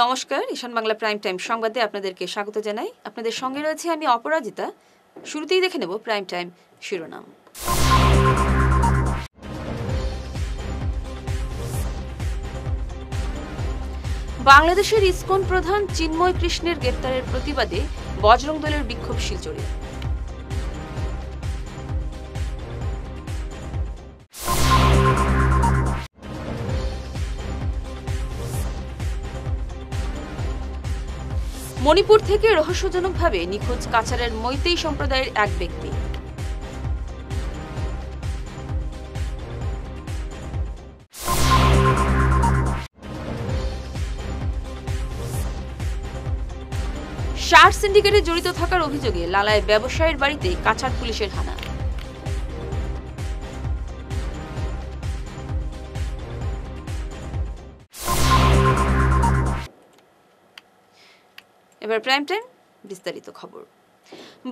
নমস্কার, ঈশান Bangla prime time সংবাদে আপনাদেরকে স্বাগত জানাই। আপনাদের সঙ্গে রয়েছে আমি অপরাজিতা। শুরুতেই দেখে নেব প্রাইম টাইম শিরোনাম। বাংলাদেশের ইসকন প্রধান চিন্ময় কৃষ্ণের গ্রেপ্তারের প্রতিবাদে বজরং দলের বিক্ষোভ শিলচরে। মণিপুর থেকে রহস্যজনকভাবে নিখোঁজ কাছাড়ের মৈতেই সম্প্রদায়ের এক ব্যক্তি। সার সিন্ডিকেটে জড়িত থাকার অভিযোগে লালায় ব্যবসায়ীর বাড়িতে কাছাড় পুলিশের হানা। এবার প্রাইম টাইম বিস্তারিত খবর।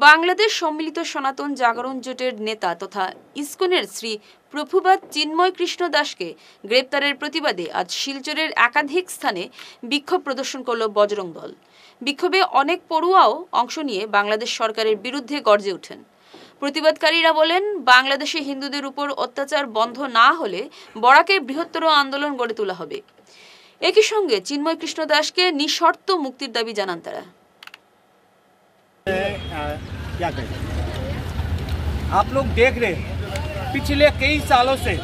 বাংলাদেশ সম্মিলিত সনাতন জাগরণ জোটের নেতা তথা ইসকনের শ্রী প্রভুপাদ চিন্ময় কৃষ্ণ দাসকে গ্রেপ্তারের প্রতিবাদে আজ শিলচরের একাধিক স্থানে বিক্ষোভ প্রদর্শন করল বজরং দল। বিক্ষোভে অনেক পড়ুয়াও অংশ নিয়ে বাংলাদেশ সরকারের বিরুদ্ধে গর্জে ওঠেন। প্রতিবাদকারীরা বলেন, বাংলাদেশে হিন্দুদের উপর অত্যাচার বন্ধ না হলে বরাকে বৃহত্তর আন্দোলন গড়ে তোলা হবে। একই সঙ্গে চিন্ময় কৃষ্ণ দাসকে নিঃশর্ত মুক্তির দাবি জানান তারা। आप लोग देख रहे हैं पिछले कई सालों से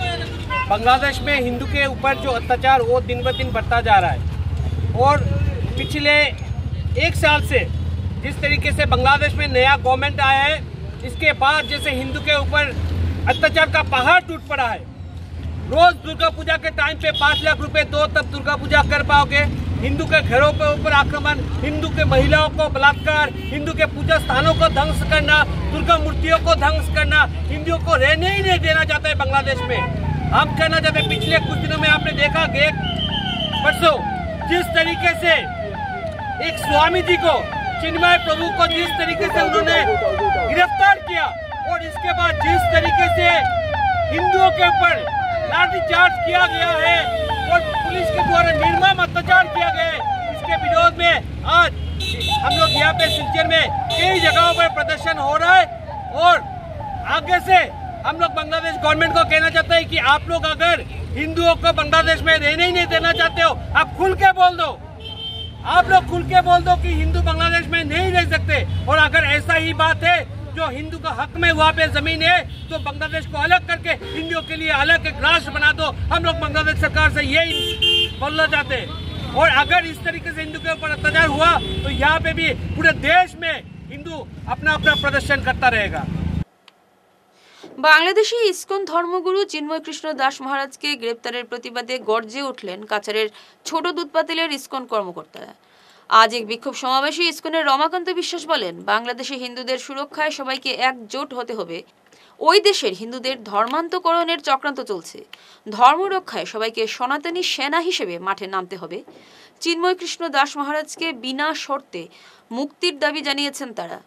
बांग्लादेश में हिंदू के ऊपर जो अत्याचार वो दिन ब दिन बढ़ता जा रहा है और पिछले एक साल से जिस तरीके से बांग्लादेश में नया गवर्नमेंट आया है इसके बाद जैसे हिंदू के ऊपर अत्याचार का पहाड़ टूट पड़ा है। रोज दुर्गा पूजा के टाइम पे 5 लाख रुपए दो तब दुर्गा पूजा कर पाओगे। हिंदू के घरों के ऊपर आक्रमण, हिंदू के महिलाओं को बलात्कार, हिंदू के पूजा स्थानों को ध्वंस करना, दुर्गा मूर्तियों को ध्वंस करना, हिंदुओं को रहने ही नहीं देना चाहता है बांग्लादेश में। हम कहना चाहते हैं पिछले कुछ दिनों में आपने देखा कि परसों जिस तरीके से एक स्वामी जी को, चिन्मय प्रभु को जिस तरीके से उन्होंने गिरफ्तार किया और इसके बाद जिस तरीके से हिंदुओं के ऊपर लाठीचार्ज किया गया है और पुलिस के द्वारा निर्मम अत्याचार किया गया है, इसके विरोध में आज हम लोग यहाँ पे सिलचर में कई जगहों पर प्रदर्शन हो रहा है। और आगे से हम लोग बांग्लादेश गवर्नमेंट को कहना चाहते हैं कि आप लोग अगर हिंदुओं को बांग्लादेश में रहने ही नहीं देना चाहते हो, आप खुल के बोल दो। आप लोग खुल के बोल दो कि हिंदू बांग्लादेश में नहीं रह सकते। और अगर ऐसा ही बात है जो हिंदू का हक में वहाँ पे जमीन है तो बांग्लादेश को अलग करके हिंदुओं के लिए अलग एक राष्ट्र बना दो। हम लोग बांग्लादेश सरकार से यही बोलना चाहते हैं। और अगर इस तरीके से हिंदू के ऊपर अत्याचार हुआ तो यहाँ पे भी पूरे देश में हिंदू अपना अपना प्रदर्शन करता रहेगा। বাংলাদেশি ইসকন ধর্মগুরু চিন্ময় কৃষ্ণ দাস মহারাজকে গ্রেপ্তারের প্রতিবাদে গর্জে উঠলেন কাছাড়ের ছোট দুধপাতিলের ইসকন কর্মকর্তারা। আজ এক বিক্ষোভ সমাবেশে ইসকনের রমাকান্ত বিশ্বাস বলেন, বাংলাদেশে হিন্দুদের সুরক্ষায় সবাইকে একজোট হতে হবে। ওই দেশের হিন্দুদের ধর্মান্তকরণের চক্রান্ত চলছে। ধর্ম রক্ষায় সবাইকে সনাতনী সেনা হিসেবে মাঠে নামতে হবে। চিন্ময় কৃষ্ণ দাস মহারাজকে বিনা শর্তে মুক্তির দাবি জানিয়েছেন তারা।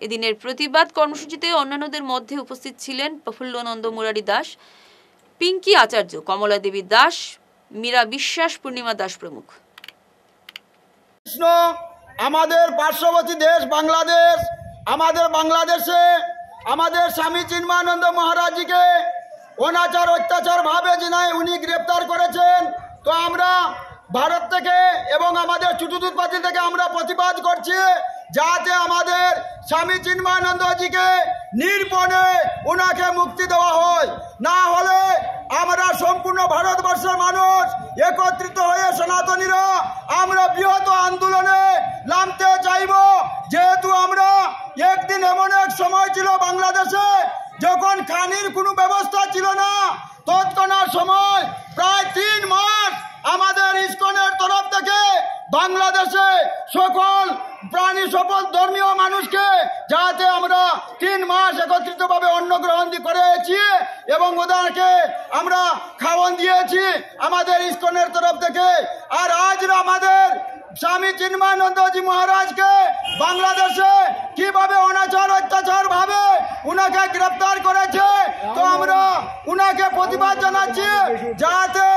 এদিনের প্রতিবাদ কর্মসূচিতে অন্যান্যদের মধ্যে উপস্থিত ছিলেন প্রফুল্লনন্দ মুরারি দাস, পিঙ্কি আচার্য, কমলা দেবী দাস, মীরা বিশ্বাস, পূর্ণিমা দাস প্রমুখ। কৃষ্ণ আমাদের পার্শ্ববর্তী দেশ বাংলাদেশ, আমাদের বাংলাদেশে আমাদের স্বামী চিন্ময়ানন্দ মহারাজজিকে অনাচার অত্যাচার ভাবে উনি গ্রেপ্তার করেছেন। তো আমরা ভারত থেকে এবং আমাদের চুটুদুধপাতি থেকে আমরা প্রতিবাদ করছি যাতে আমাদের স্বামী চিন্ময়ানন্দজিকে নির্পণে ওনাকে মুক্তি দেওয়া হয়। না হলে আমরা সম্পূর্ণ ভারতবর্ষের মানুষ একত্রিত হয়ে সনাতনীরা আমরা বৃহৎ আন্দোলনে নামতে চাইব। যেহেতু আমরা একদিন এমন এক সময় ছিল বাংলাদেশে যখন খানির কোনো ব্যবস্থা ছিল না, তৎক্ষণাৎ সময় প্রায় 3 মাস আমাদের ইসকনের তরফ থেকে বাংলাদেশে সকল প্রাণী সকল ধর্মীয় মানুষকে যাতে আমরা 3 মাস একত্রিতভাবে অন্ন গ্রহণ করেছি এবং ওদেরকে আমরা খাওয়ান দিয়েছি আমাদের ইসকনের তরফ থেকে। আর আজ আমাদের স্বামী চিন্ময়ানন্দজি মহারাজকে বাংলাদেশে কিভাবে অনাচার অত্যাচার ভাবে উনাকে গ্রেপ্তার করেছে, তো আমরা উনাকে প্রতিবাদ জানাচ্ছি যাতে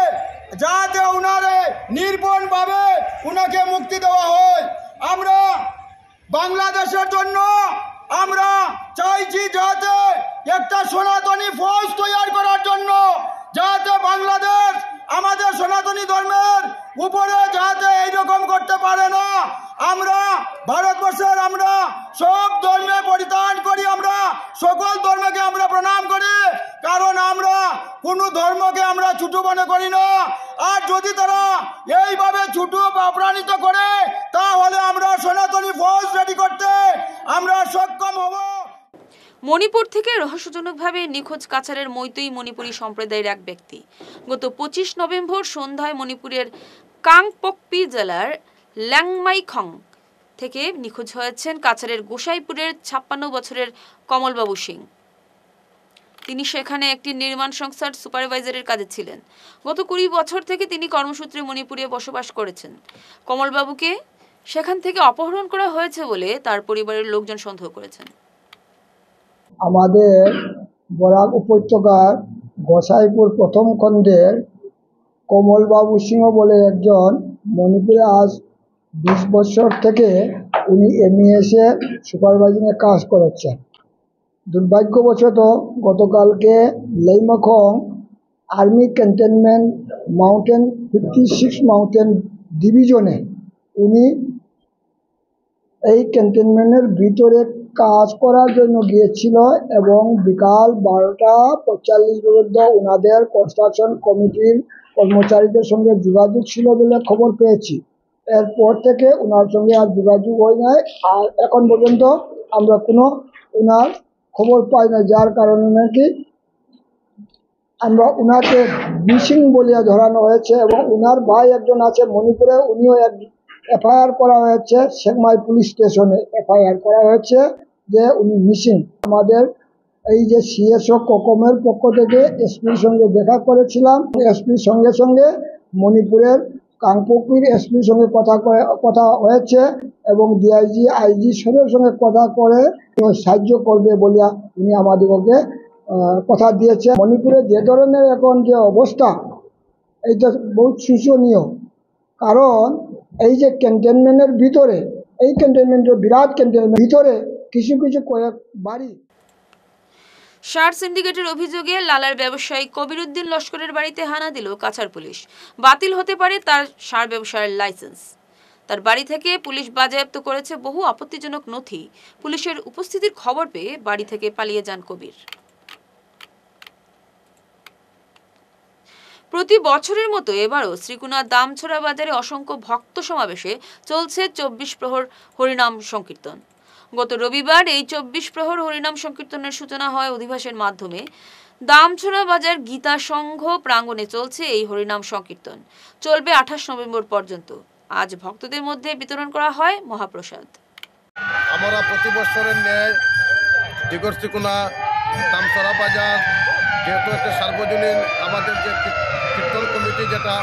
যাতে উনারে নির্মমভাবে উনাকে মুক্তি দেওয়া হয়। আমরা বাংলাদেশের জন্য আমরা চাইছি যাতে একটা সনাতনী ফৌজ তৈরি করার জন্য, যাতে বাংলাদেশ আমাদের সনাতনী ধর্মের উপরে যাতে এইরকম করতে পারে না। আমরা ভারতবর্ষের আমরা সব ধর্মে পরিত্যাগ করি, আমরা সকল ধর্মকে আমরা প্রণাম করি, কারণ আমরা কোনো ধর্মকে আমরা ছোট মনে করি না। আর যদি তারা এইভাবে ছোট বা অপমানিত করে তাহলে আমরা সনাতনী ফৌজ রেডি করতে আমরা সক্ষম হব। মণিপুর থেকে রহস্যজনকভাবে নিখোঁজ কাছাড়ের মৈতৈ মণিপুরী সম্প্রদায়ের এক ব্যক্তি গত 25 নভেম্বর সন্ধ্যায় মণিপুরের কাংপোকপি জেলার ল্যাংমাইখং থেকে নিখোঁজ হয়েছেন কাছাড়ের গোসাইপুরের 56 বছরের কমলবাবু সিং। তিনি সেখানে একটি নির্মাণ সংস্থার সুপারভাইজারের কাজে ছিলেন। গত 20 বছর থেকে তিনি কর্মসূত্রে মণিপুরে বসবাস করেছেন। কমলবাবুকে সেখান থেকে অপহরণ করা হয়েছে বলে তার পরিবারের লোকজন সন্দেহ করেছেন। আমাদের বরাক উপত্যকার গোসাইপুর প্রথম খণ্ডের কমলবাবু সিংহ বলে একজন মণিপুরে আজ 20 বছর থেকে উনি এমইএসে সুপারভাইজিংয়ে কাজ করেছেন। দুর্ভাগ্যবশত গতকালকে Leimakhong army cantonment mountain 56 mountain ডিভিশনে উনি এই ক্যান্টনমেন্টের ভিতরে কাজ করার জন্য গিয়েছিল এবং বিকাল 12:45 পর্যন্ত ওনাদের কনস্ট্রাকশন কমিটির কর্মচারীদের সঙ্গে যোগাযোগ ছিল বলে খবর পেয়েছি। এরপর থেকে ওনার সঙ্গে আর যোগাযোগ হয় নাই, আর এখন পর্যন্ত আমরা কোনো ওনার খবর পাই না, যার কারণে নাকি আমরা ওনাকে মিসিং বলিয়া ধরানো হয়েছে। এবং ওনার ভাই একজন আছে মণিপুরে, উনিও এক এফআইআর করা হয়েছে, সেকমাই পুলিশ স্টেশনে এফআইআর করা হয়েছে যে উনি মিসিং। আমাদের এই যে সিএসও কোকমের পক্ষ থেকে এসপির সঙ্গে দেখা করেছিলাম, এসপির সঙ্গে সঙ্গে মণিপুরের কাংপোকপির এসপির সঙ্গে কথা হয়েছে এবং ডিআইজি আইজি সবের সঙ্গে কথা করে সাহায্য করবে বলিয়া উনি আমাদেরকে কথা দিয়েছে। মণিপুরে যে ধরনের এখন যে অবস্থা, এইটা বহুত শোচনীয়, কারণ এই যে ক্যান্টনমেন্টের ভিতরে, এই ক্যান্টনমেন্টের বিরাট ক্যান্টনমেন্টের ভিতরে কিছু কিছু কয়েক বাড়ি সার সিন্ডিকেটের অভিযোগে লালার ব্যবসায়ী কবিরউদ্দিন লস্করের বাড়িতে হানা দিল কাছাড় পুলিশ। বাতিল হতে পারে তার সার ব্যবসায়ের লাইসেন্স। তার বাড়ি থেকে পুলিশ বাজেয়াপ্ত করেছে বহু আপত্তিজনক নথি। পুলিশের উপস্থিতির খবর পেয়ে বাড়ি থেকে পালিয়ে যান কবির। প্রতি বছরের মতো এবারও শ্রীকুনা দামছড়া বাজারে অসংখ্য ভক্ত সমাবেশে চলছে 24 প্রহর হরিনাম সংকীর্তন। গত রবিবার এই 24 প্রহর হরিনাম সংকীর্তনের সূচনা হয় অধিবাসের মাধ্যমে। দামছড়া বাজার গীতা সংঘ প্রাঙ্গণে চলছে এই হরিনাম সংকীর্তন, চলবে 28 নভেম্বর পর্যন্ত। আজ ভক্তদের মধ্যে বিতরণ করা হয় মহাপ্রসাদ। আমরা প্রতি বছরের ন্যায় দিগর শ্রীকুনা দামছড়া বাজার যেহেতু একটা সার্বজনীন আমাদের যে কীর্তন কমিটি, যেটা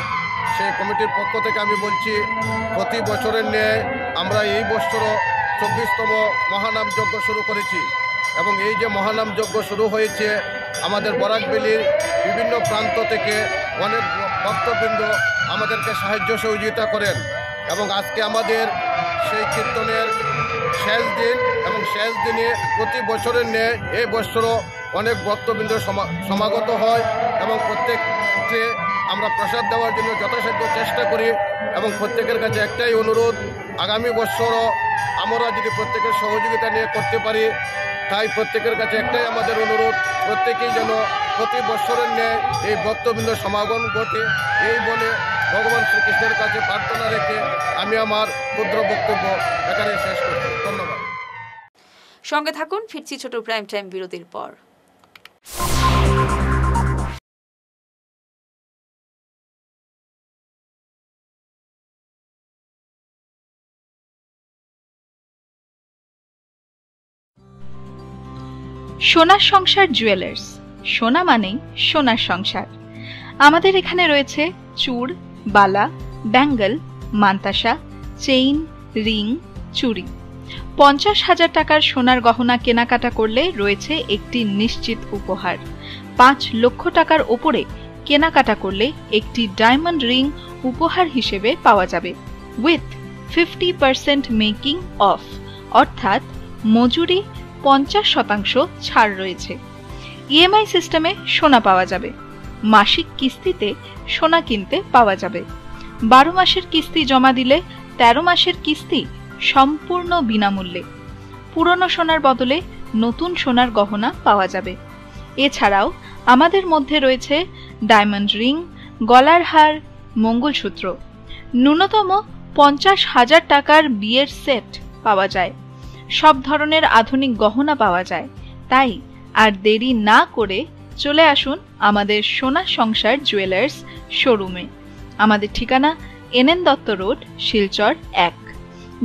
সেই কমিটির পক্ষ থেকে আমি বলছি, প্রতি বছরের ন্যায় আমরা এই বছরও 24তম মহানাম যজ্ঞ শুরু করেছি। এবং এই যে মহানাম যজ্ঞ শুরু হয়েছে, আমাদের বরাকবেলির বিভিন্ন প্রান্ত থেকে অনেক ভক্তবৃন্দ আমাদেরকে সাহায্য সহযোগিতা করেন। এবং আজকে আমাদের সেই কীর্তনের শেষ দিন, এবং শেষ দিনে প্রতি বছরের ন্যায় এই বছরও অনেক ভক্তবৃন্দ সমাগত হয় এবং প্রত্যেককে আমরা প্রসাদ দেওয়ার জন্য যথাসাধ্য চেষ্টা করি। এবং প্রত্যেকের কাছে একটাই অনুরোধ, আগামী বছরও আমরা যদি প্রত্যেকের সহযোগিতা নিয়ে করতে পারি, তাই প্রত্যেকের কাছে একটাই আমাদের অনুরোধ, প্রত্যেকেই যেন প্রতি বছরের ন্যায় এই ভক্তবৃন্দ সমাগম ঘটে, এই বলে ভগবান শ্রীকৃষ্ণের কাছে প্রার্থনা রেখে আমি আমার ক্ষুদ্র বক্তব্য এখানে শেষ করছি। ধন্যবাদ। সঙ্গে থাকুন, ফিরছি ছোট প্রাইম টাইম বিরতির পর। সোনার সংসার জুয়েলার্স, সোনা মানেই সোনার সংসার। আমাদের এখানে রয়েছে চূড়, বালা, ব্যাঙ্গল, মান্তাসা, চেইন, রিং, চুড়ি। 50,000 টাকার সোনার গহনা কেনাকাটা করলে রয়েছে একটি নিশ্চিত উপহার। 5 লক্ষ টাকার ওপরে কেনাকাটা করলে একটি ডায়মন্ড রিং উপহার হিসেবে পাওয়া যাবে উইথ 50% মেকিং অফ, অর্থাৎ মজুরি 50% ছাড় রয়েছে। ইএমআই সিস্টেমে সোনা পাওয়া যাবে। মাসিক কিস্তিতে সোনা কিনতে পাওয়া যাবে। 12 মাসের কিস্তি জমা দিলে 13 মাসের কিস্তি সম্পূর্ণ বিনামূল্যে। পুরনো সোনার বদলে নতুন সোনার গহনা পাওয়া যাবে। এছাড়াও আমাদের মধ্যে রয়েছে ডায়মন্ড রিং, গলার হার, মঙ্গলসূত্র। ন্যূনতম 50,000 টাকার বিয়ের সেট পাওয়া যায়। সব ধরনের আধুনিক গহনা পাওয়া যায়। তাই আর দেরি না করে চলে আসুন আমাদের সোনা সংসার জুয়েলার্স শোরুমে। আমাদের ঠিকানা NN দত্ত রোড, শিলচর 1।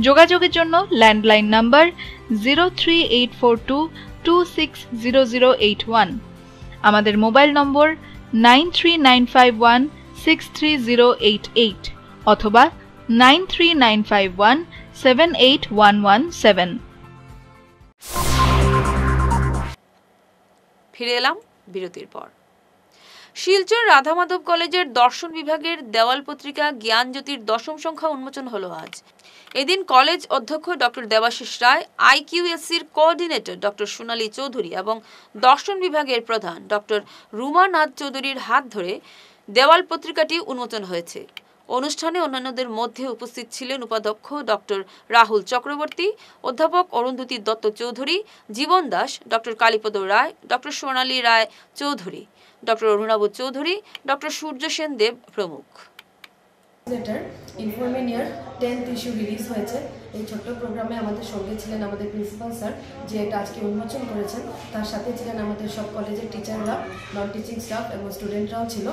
যোগাযোগের জন্য ল্যান্ডলাইন নাম্বার 03842260081, আমাদের মোবাইল নম্বর 9395163088 অথবা 9395178117। ফিরে এলাম বিরতির পর। শিলচর রাধা মাধব কলেজের দর্শন বিভাগের দেওয়াল পত্রিকা জ্ঞানজ্যোতির 10ম সংখ্যা উন্মোচন হলো আজ। এদিন কলেজ অধ্যক্ষ doctor Debashis Roy, IQSCর coordinator doctor সোনালী চৌধুরী এবং দর্শন বিভাগের প্রধান ডক্টর রুমা নাথ চৌধুরীর হাত ধরে দেওয়াল পত্রিকাটি উন্মোচন হয়েছে। অনুষ্ঠানে অন্যান্যদের মধ্যে উপস্থিত ছিলেন উপাধ্যক্ষ ডক্টর রাহুল চক্রবর্তী, অধ্যাপক অরুন্ধতী দত্ত চৌধুরী, জীবন দাস, ডক্টর কালীপদ রায়, ডক্টর সোনালী রায় চৌধুরী, ডক্টর অরুণাভ চৌধুরী, ডক্টর সূর্য সেন দেব প্রমুখ। ইনফরমেন ইয়ার 10th ইস্যু রিলিজ হয়েছে। এই ছোট্ট প্রোগ্রামে আমাদের সঙ্গে ছিলেন আমাদের প্রিন্সিপাল স্যার, যে এটা আজকে উন্মোচন করেছেন। তার সাথে ছিলেন আমাদের সব কলেজের টিচাররা, নন টিচিং স্টাফ এবং স্টুডেন্টরাও ছিল।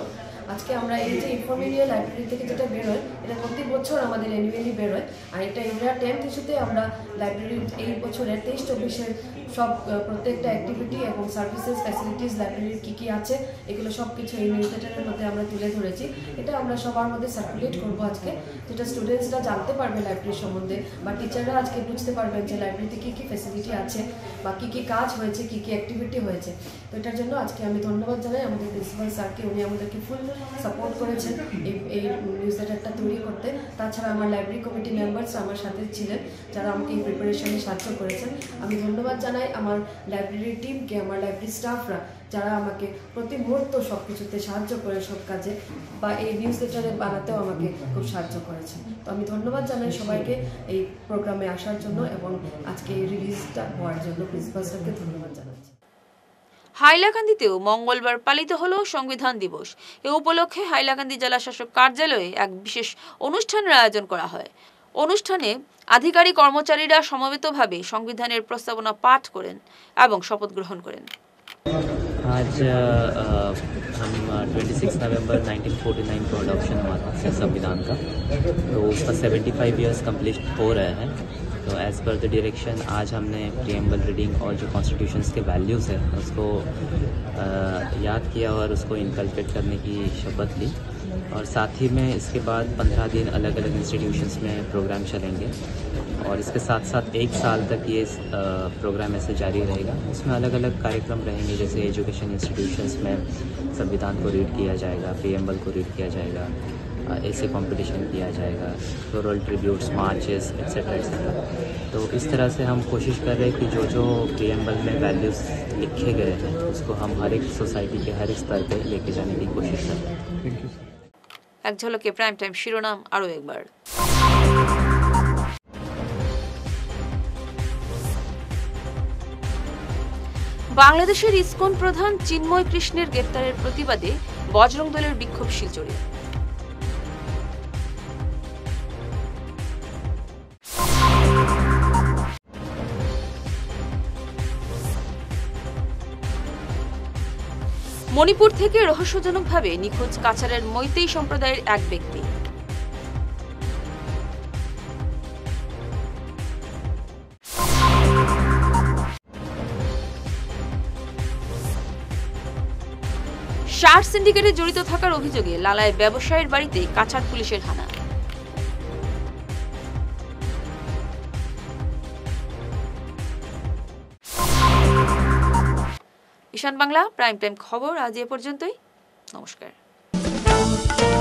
আজকে আমরা এই যে ইনফরমেন ইয়ার লাইব্রেরি থেকে যেটা বেরোয়, এটা প্রতি বছর আমাদের অ্যানুয়ালি বেরোয়। আর এটা ইন্ডিয়া 10th ইস্যুতে আমরা লাইব্রেরির এই বছরের 23-24-এর সব প্রত্যেকটা অ্যাক্টিভিটি এবং সার্ভিসেস, ফ্যাসিলিটিস লাইব্রেরির কী কী আছে এগুলো সব কিছু এই নিউজলেটারের মধ্যে আমরা তুলে ধরেছি। এটা আমরা সবার মধ্যে সার্কুলেট করবো আজকে, যেটা স্টুডেন্টসরা জানতে পারবে লাইব্রেরির সম্বন্ধে, বা টিচাররা আজকে বুঝতে পারবেন যে লাইব্রেরিতে কী কী ফ্যাসিলিটি আছে বা কী কী কাজ হয়েছে, কী কী অ্যাক্টিভিটি হয়েছে। তো এটার জন্য আজকে আমি ধন্যবাদ জানাই আমাদের প্রিন্সিপাল স্যারকে। উনি আমাদেরকে ফুল সাপোর্ট করেছেন এই নিউজলেটারটা তৈরি করতে। তাছাড়া আমার লাইব্রেরি কমিটি মেম্বার্স আমার সাথে ছিলেন, যারা আমাকে এই প্রিপারেশনে সাহায্য করেছেন। আমি ধন্যবাদ জানাই আমার লাইব্রেরির টিমকে, আমার লাইব্রেরি স্টাফরা, যারা আমাকে প্রতি মুহূর্ত সব কিছুতে সাহায্য করে, সব কাজে, বা এই নিউজলেটারে বানাতেও আমাকে খুব সাহায্য করেছেন। তো আমি ধন্যবাদ জানাই সবাইকে এই প্রোগ্রামে আসার জন্য এবং আজকে এই রিলিজটা হওয়ার জন্য প্রিন্সিপাল স্যারকে ধন্যবাদ জানাচ্ছি। হাইলাকান্দিতেও মঙ্গলবার পালিত হলো সংবিধান দিবস। এ উপলক্ষে হাইলাকান্দি জেলা শাসক কার্যালয়ে এক বিশেষ অনুষ্ঠানের আয়োজন করা হয়। অনুষ্ঠানে আধিকারিক কর্মচারীরা সমবেতভাবে সংবিধানের প্রস্তাবনা পাঠ করেন এবং শপথ গ্রহণ করেন। आज हम 26 नवंबर 1949 को अडॉप्शन हुआ था संविधान का, तो उसका 75 ईयर्स कंप्लीट हो रहे हैं। तो एज़ पर द डायरेक्शन आज हमने प्रीएम्बल रीडिंग और जो कॉन्स्टिट्यूशंस के वैल्यूज़ हैं उसको याद किया और उसको इनकलकेट करने की शपथ ली। और साथ ही में इसके बाद 15 दिन अलग अलग इंस्टीट्यूशंस में प्रोग्राम चलेंगे और इसके साथ साथ 1 साल तक ये प्रोग्राम ऐसे जारी रहेगा। इसमें अलग अलग कार्यक्रम रहेंगे, जैसे एजुकेशन इंस्टीट्यूशंस में संविधान को रीड किया जाएगा, प्रीएम्बल को रीड किया जाएगा, ऐसे कंपटीशन किया जाएगा, floral tributes, marches etcetera etcetera. तो इस तरह से हम कोशिश कर रहे हैं कि जो जो प्रीएम्बल में वैल्यूज़ लिखे गए हैं उसको हम हर एक सोसाइटी के हर एक स्तर पर लेके जाने की कोशिश कर रहे हैं। Thank you. এক ঝলকে প্রাইম টাইম শিরোনাম আরও একবার। বাংলাদেশের ইসকন প্রধান চিন্ময় কৃষ্ণের গ্রেফতারের প্রতিবাদে বজরং দলের বিক্ষোভ শিলচরে। মণিপুর থেকে রহস্যজনকভাবে নিখোঁজ কাছাড়ের মৈতেই সম্প্রদায়ের এক ব্যক্তি। শার্ট সিন্ডিকেটে জড়িত থাকার অভিযোগে লালায় ব্যবসায়ীর বাড়িতে কাছাড় পুলিশের হানা। ঈশান বাংলা প্রাইম টাইম খবর আজ এ পর্যন্তই। নমস্কার। है।